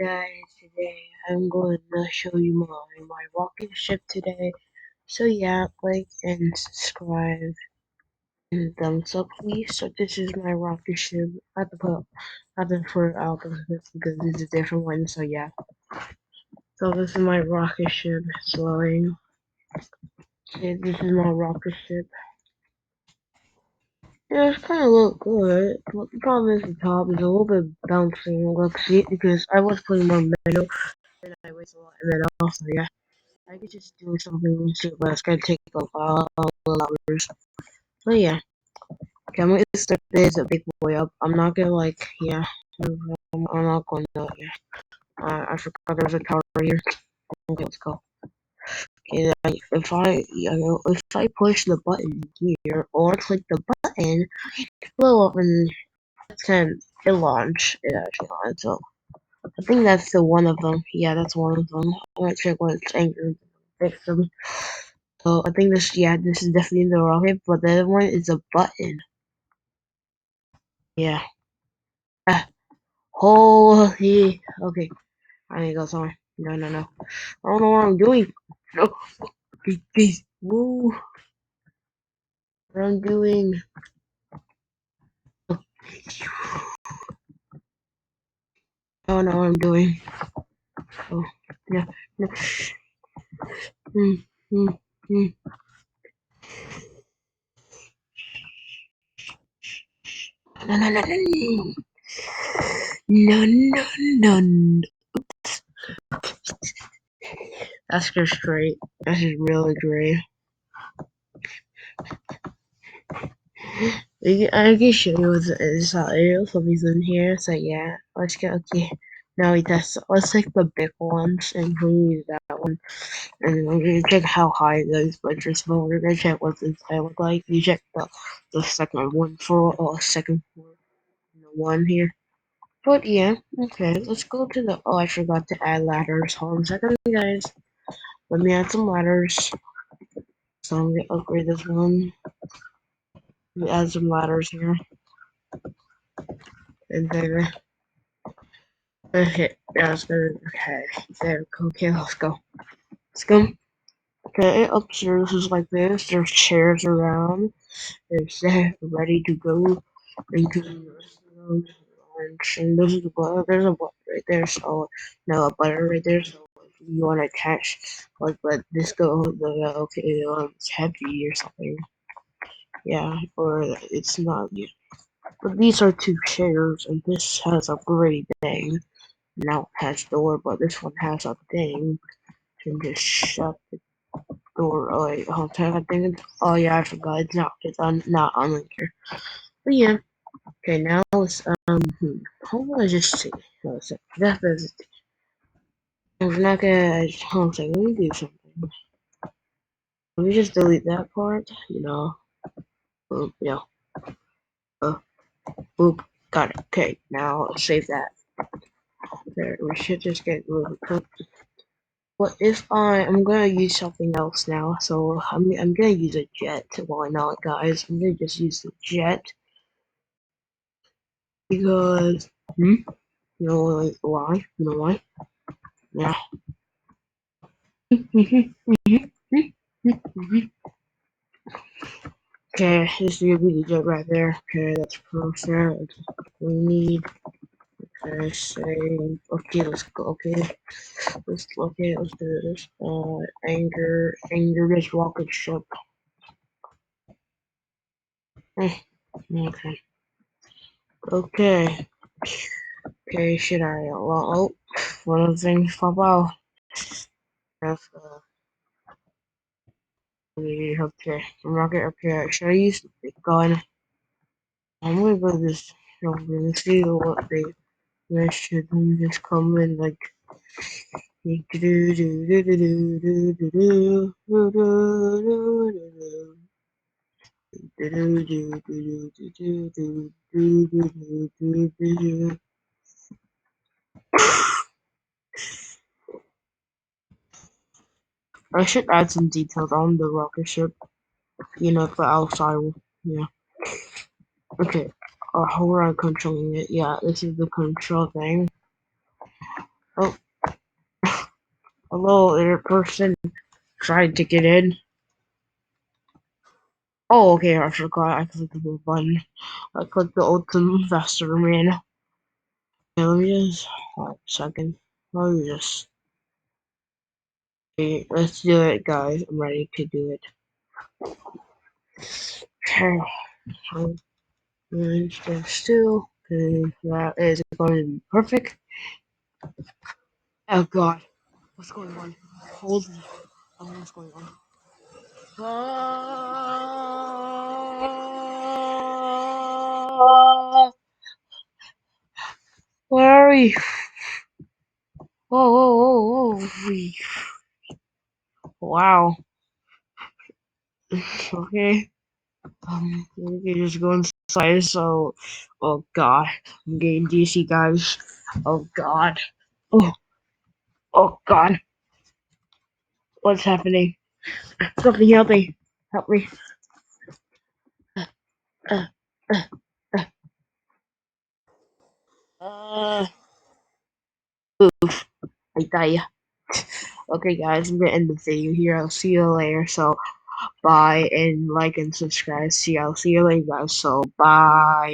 Guys, today I'm going to show you my rocket ship today. So yeah, like and subscribe and thumbs up please. So this is my rocket ship. I have to put out because this is a different one. So yeah. So this is my rocket ship. It's loading. Okay, this is my rocket ship. Yeah, it's kind of look good. But the problem is the top is a little bit bouncing. Look, see, because I was putting more metal and I waste a lot of metal. So yeah. I could just do something super, but it's gonna take a little hours. But yeah, okay, I'm gonna start this a big boy up. I'm not gonna like, yeah, I'm not gonna, yeah. I forgot there's a tower here. Okay, let's go. Okay, if I push the button here or click the button, it will open. It launch. It actually launch. So I think that's the one of them. Yeah, that's one of them. I'm gonna check what it's anchored. Fix them. So I think this is definitely the rocket, but the other one is a button. Yeah. Ah, holy. Okay, I need to go somewhere. No, no, no. I don't know what I'm doing. No, please. Woo. What I'm doing. I don't know what I'm doing. Oh, no, no. Mm, mm, mm. No, no, no, no, no. No, no, no, no. That's just great. That's just really great. I can show you what's inside. Something's in here. So yeah, let's go. Okay, now we test. Let's take the big ones and we use that one. And we're gonna check how high those budgets are. We're gonna check what this guy look like. You check the second one for second floor. The one here. But yeah, okay. Let's go to the. Oh, I forgot to add ladders. Hold on a second, guys. Let me add some ladders. So I'm gonna upgrade this one. Let me add some ladders here. And then okay, yeah, let's go. Okay, there we go. Okay, let's go. Let's go. Okay, upstairs is like this. There's chairs around. It's ready to go into the restaurant. And this is the butter. There's a butter right there. So no, a butter right there. So if you want to attach, like, let this go. Okay, it's heavy or something. Yeah, or it's not. Yeah. But these are two chairs, and this has a great thing. Now it has door, but this one has a thing. You can just shut the door. Oh wait, hold on, I think oh yeah, I forgot. Not on here. But yeah. Okay, now let's how do I just see? That is I'm not gonna hold on a second, let me do something. Let me just delete that part, yeah. Uh oop, got it. Okay, now let's save that. There, we should just get a little bit. What if I'm gonna use something else now? So I'm gonna use a jet. Why not, guys? I'm gonna just use the jet because you know like, why? You know why? Yeah. Okay, this is gonna be the jet right there. Okay, that's perfect. We need. Okay, save. Okay, let's go. Let's do this. Anger this rocket ship. Eh, okay. Okay. Okay, should I? Well, oh, one of the things pop out. That's, okay. Rocket, okay. Should I use the gun? I'm gonna go this. I'm gonna see what they should just come in like. I should add some details on the rocket ship, for outside. Yeah. Okay. How are I controlling it? Yeah, this is the control thing. Oh, hello, there person tried to get in. Oh, okay, I forgot. I clicked the button. I clicked the ultimate faster, man. Okay, let me just hold on a second. Let me just. Okay, let's do it, guys. I'm ready to do it. Okay, I'm going to stand still. Okay, that is going to be perfect. Oh god, what's going on? Holy, oh, what's going on? Ah, where are we? Whoa, whoa, whoa, whoa. Wow. Okay. We can just go inside. So, oh god, I'm getting DC, guys. Oh god. Oh, oh god. What's happening? Something help me. Help me. Uh, uh, uh, uh. Oof. I die. Okay, guys, I'm gonna end the video here. I'll see you later. So, bye, and like and subscribe. See, I'll see you later, guys. So, bye.